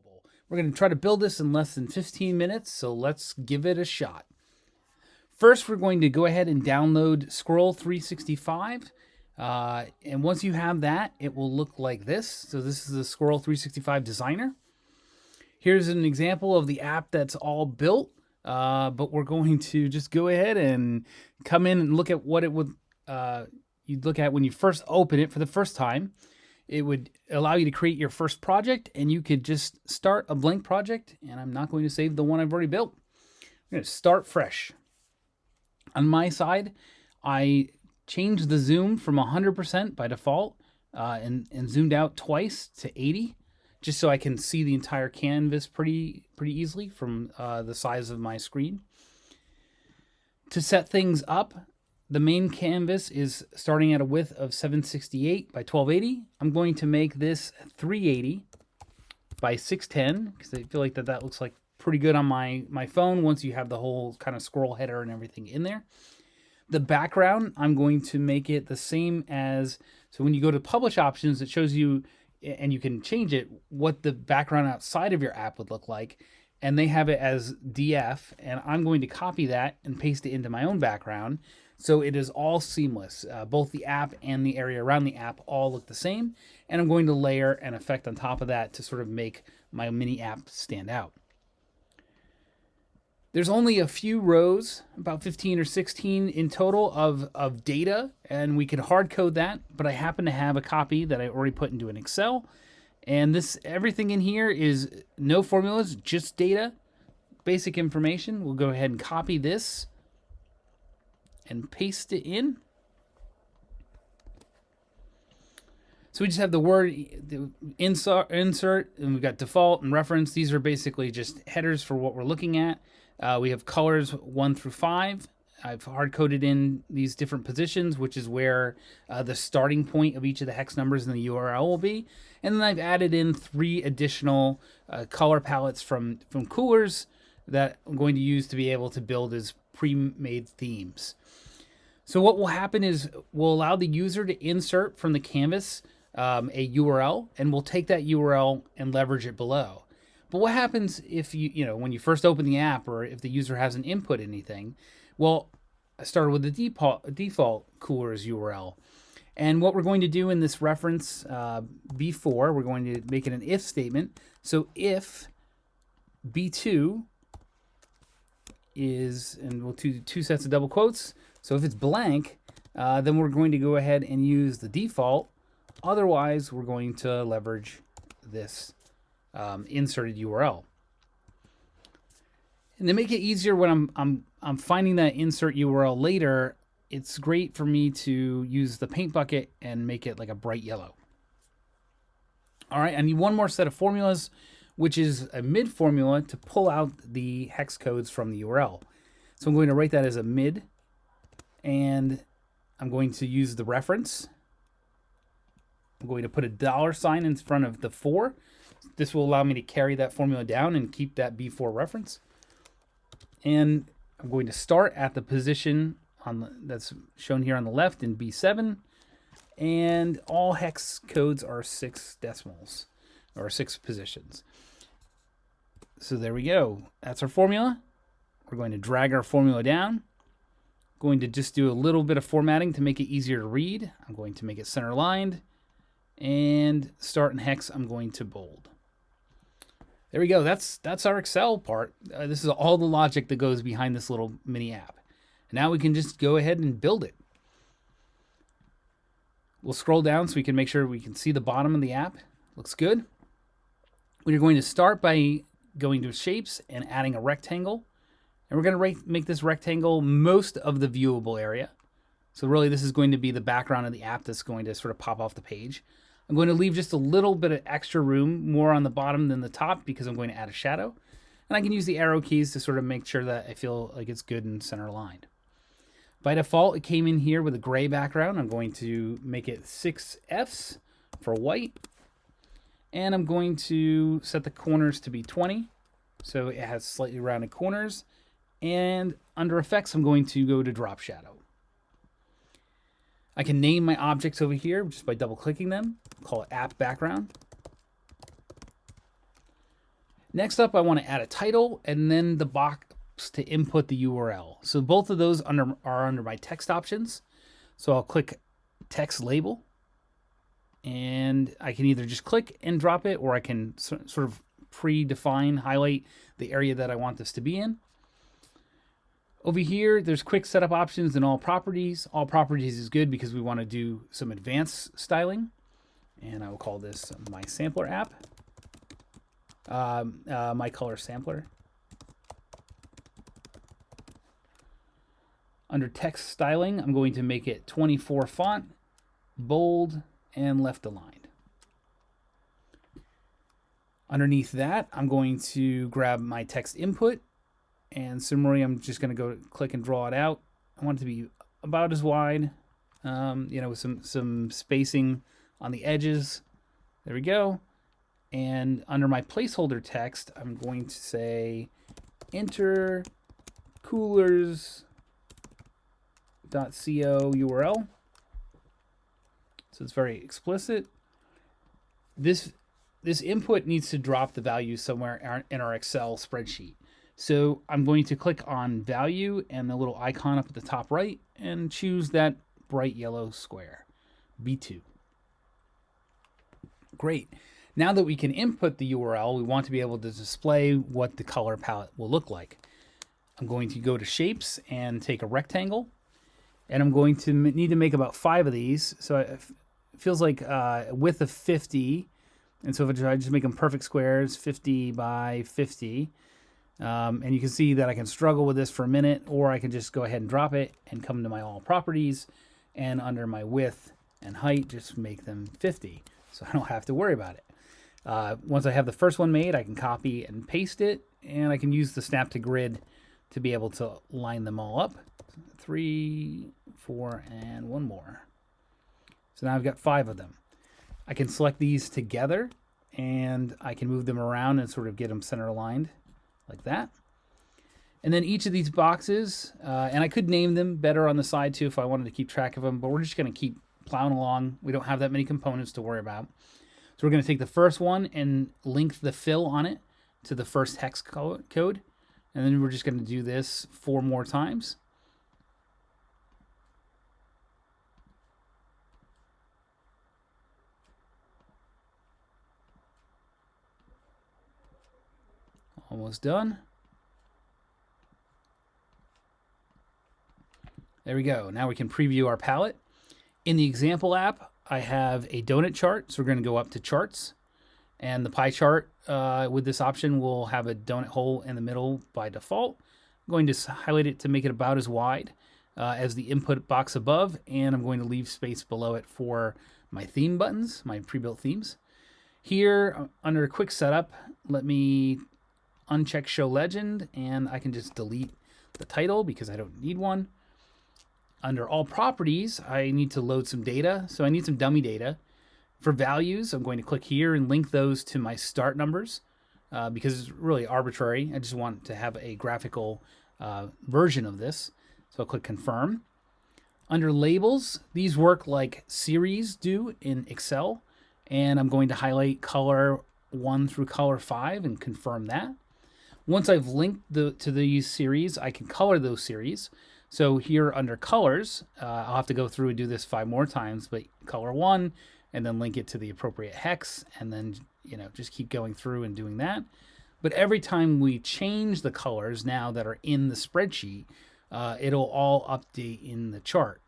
mobile. We're going to try to build this in less than 15 minutes, so let's give it a shot. First, we're going to go ahead and download Squirrel 365. And once you have that, it will look like this. So this is the Squirrel 365 Designer. Here's an example of the app that's all built, but we're going to just go ahead and come in and look at what it would you'd look at when you first open it for the first time. It would allow you to create your first project, and you could just start a blank project, and I'm not going to save the one I've already built. I'm going to start fresh. On my side, I changed the zoom from 100% by default and zoomed out twice to 80, just so I can see the entire canvas pretty easily from the size of my screen. To set things up, the main canvas is starting at a width of 768 by 1280. I'm going to make this 380 by 610 because I feel like that looks like pretty good on my phone once you have the whole kind of squirrel header and everything in there. The background, I'm going to make it the same as, so when you go to publish options, it shows you, and you can change it, what the background outside of your app would look like. And they have it as DF, and I'm going to copy that and paste it into my own background. So it is all seamless. Both the app and the area around the app all look the same. And I'm going to layer an effect on top of that to sort of make my mini app stand out. There's only a few rows, about 15 or 16 in total of data, and we can hard code that, but I happen to have a copy that I already put into an Excel. And everything in here is no formulas, just data, basic information. We'll go ahead and copy this and paste it in. So we just have the word the insert, and we've got default and reference. These are basically just headers for what we're looking at. We have colors 1 through 5. I've hard-coded in these different positions, which is where the starting point of each of the hex numbers in the URL will be. And then I've added in 3 additional color palettes from Coolers that I'm going to use to be able to build as pre-made themes. So what will happen is we'll allow the user to insert from the canvas a URL, and we'll take that URL and leverage it below. But what happens if when you first open the app, or if the user hasn't input anything? Well, I started with the default Coolers URL. And what we're going to do in this reference B4, we're going to make it an if statement. So if B2 is, and we'll do 2 sets of double quotes. So if it's blank, then we're going to go ahead and use the default. Otherwise, we're going to leverage this inserted URL. And to make it easier when I'm finding that insert URL later, it's great for me to use the paint bucket and make it like a bright yellow. All right, I need one more set of formulas, which is a mid formula to pull out the hex codes from the URL. So I'm going to write that as a mid, and I'm going to use the reference. I'm going to put a $sign in front of the 4. This will allow me to carry that formula down and keep that B4 reference. And I'm going to start at the position that's shown here on the left in B7. And all hex codes are 6 decimals, or 6 positions. So there we go. That's our formula. We're going to drag our formula down. Going to just do a little bit of formatting to make it easier to read. I'm going to make it center lined. And start and hex, I'm going to bold. There we go. That's our Excel part. This is all the logic that goes behind this little mini app. And now we can just go ahead and build it. We'll scroll down so we can make sure we can see the bottom of the app. Looks good. We're going to start by going to shapes and adding a rectangle. And we're going to make this rectangle most of the viewable area. So really this is going to be the background of the app that's going to sort of pop off the page. I'm going to leave just a little bit of extra room, more on the bottom than the top, because I'm going to add a shadow. And I can use the arrow keys to sort of make sure that I feel like it's good and center aligned. By default, it came in here with a gray background. I'm going to make it 6 Fs for white. And I'm going to set the corners to be 20. So it has slightly rounded corners. And under effects, I'm going to go to drop shadow. I can name my objects over here just by double clicking them. Call it app background. Next up, I want to add a title and then the box to input the URL. So both of those are under my text options. So I'll click text label, and I can either just click and drop it, or I can sort of predefine, highlight the area that I want this to be in. Over here, there's quick setup options and all properties. All properties is good because we want to do some advanced styling. And I will call this my sampler app, my color sampler. Under text styling, I'm going to make it 24 font, bold, and left aligned. Underneath that, I'm going to grab my text input, and similarly, I'm just going to go click and draw it out. I want it to be about as wide, with some spacing on the edges. There we go. And under my placeholder text, I'm going to say enter coolers.co URL. So it's very explicit. This input needs to drop the value somewhere in our Excel spreadsheet. So I'm going to click on value and the little icon up at the top right and choose that bright yellow square, B2. Great. Now that we can input the URL, we want to be able to display what the color palette will look like. I'm going to go to shapes and take a rectangle, and I'm going to need to make about 5 of these. So it feels like a width of 50. And so if I just make them perfect squares, 50 by 50, and you can see that I can struggle with this for a minute, or I can just go ahead and drop it and come to my all properties, and under my width and height, just make them 50. So I don't have to worry about it. Once I have the first one made, I can copy and paste it, and I can use the snap to grid to be able to line them all up. 3, 4, and one more. So now I've got 5 of them. I can select these together, and I can move them around and sort of get them center aligned like that. And then each of these boxes, and I could name them better on the side too if I wanted to keep track of them, but we're just going to keep plowing along. We don't have that many components to worry about. So we're going to take the first one and link the fill on it to the first hex code. And then we're just going to do this 4 more times. Almost done. There we go. Now we can preview our palette. In the example app, I have a donut chart, so we're going to go up to charts. And the pie chart with this option will have a donut hole in the middle by default. I'm going to highlight it to make it about as wide as the input box above, and I'm going to leave space below it for my theme buttons, my pre-built themes. Here, under quick setup, let me uncheck show legend, and I can just delete the title because I don't need one. Under all properties, I need to load some data, so I need some dummy data. For values, I'm going to click here and link those to my start numbers because it's really arbitrary. I just want to have a graphical version of this. So I'll click confirm. Under labels, these work like series do in Excel, and I'm going to highlight color 1 through color 5 and confirm that. Once I've linked to these series, I can color those series. So here under colors, I'll have to go through and do this 5 more times, but color 1, and then link it to the appropriate hex, and then just keep going through and doing that. But every time we change the colors now that are in the spreadsheet, it'll all update in the chart,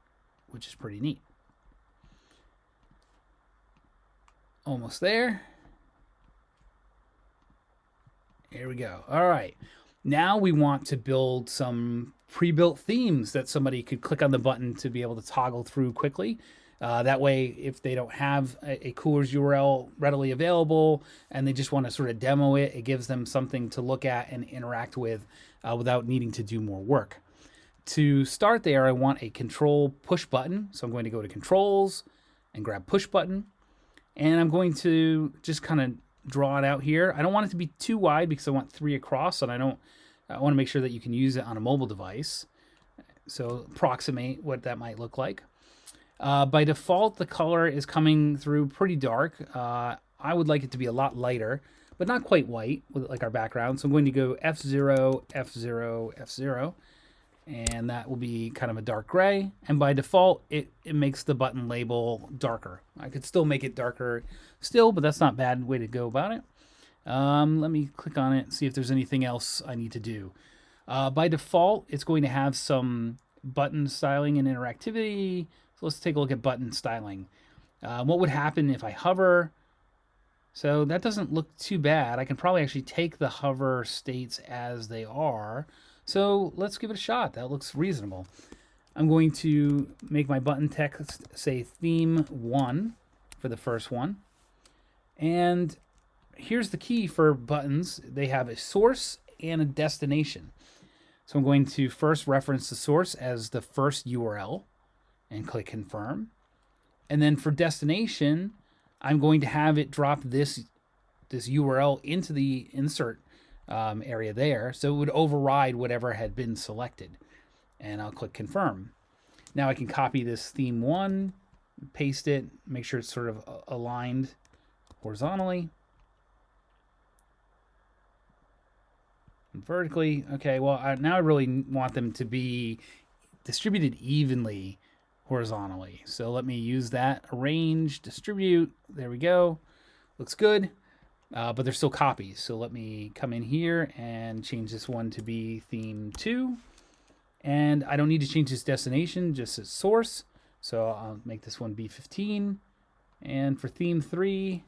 which is pretty neat. Almost there. Here we go. All right. Now we want to build some pre-built themes that somebody could click on the button to be able to toggle through quickly. That way, if they don't have a Coolers URL readily available and they just want to sort of demo it, it gives them something to look at and interact with without needing to do more work. To start there, I want a control push button. So I'm going to go to controls and grab push button. And I'm going to just kind of draw it out here. I don't want it to be too wide because I want 3 across, and I want to make sure that you can use it on a mobile device. So approximate what that might look like. By default, the color is coming through pretty dark. I would like it to be a lot lighter, but but not quite white, with like our background. So I'm going to go F0, F0, F0, and that will be kind of a dark gray. And by default, it makes the button label darker. I could still make it darker still, but that's not a bad way to go about it. Let me click on it and see if there's anything else I need to do. By default, it's going to have some button styling and interactivity. So let's take a look at button styling. What would happen if I hover? So that doesn't look too bad. I can probably actually take the hover states as they are. So let's give it a shot. That looks reasonable. I'm going to make my button text say theme 1 for the first one. And here's the key for buttons. They have a source and a destination. So I'm going to first reference the source as the first URL and click confirm. And then for destination, I'm going to have it drop this URL into the insert area there. So it would override whatever had been selected. And I'll click confirm. Now I can copy this theme 1, paste it, make sure it's sort of aligned horizontally. Vertically. Okay, well, now I really want them to be distributed evenly horizontally. So let me use that. Arrange, distribute. There we go. Looks good. But they're still copies. So let me come in here and change this one to be theme 2. And I don't need to change this destination, just its source. So I'll make this one B15. And for theme 3,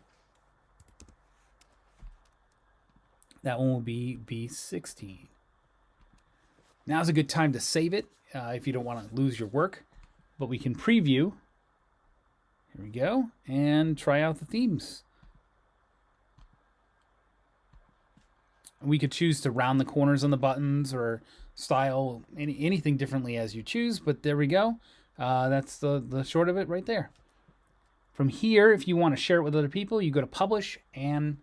that one will be B16. Now's a good time to save it if you don't want to lose your work. But we can preview. Here we go. And try out the themes. We could choose to round the corners on the buttons or style anything differently as you choose. But there we go. That's the short of it right there. From here, if you want to share it with other people, you go to publish and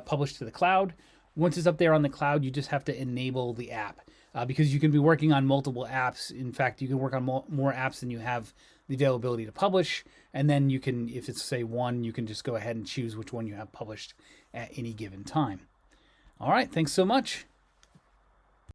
publish to the cloud. Once it's up there on the cloud, you just have to enable the app because you can be working on multiple apps. In fact, you can work on more apps than you have the availability to publish. And then you can, if it's say 1, you can just go ahead and choose which one you have published at any given time. All right, thanks so much.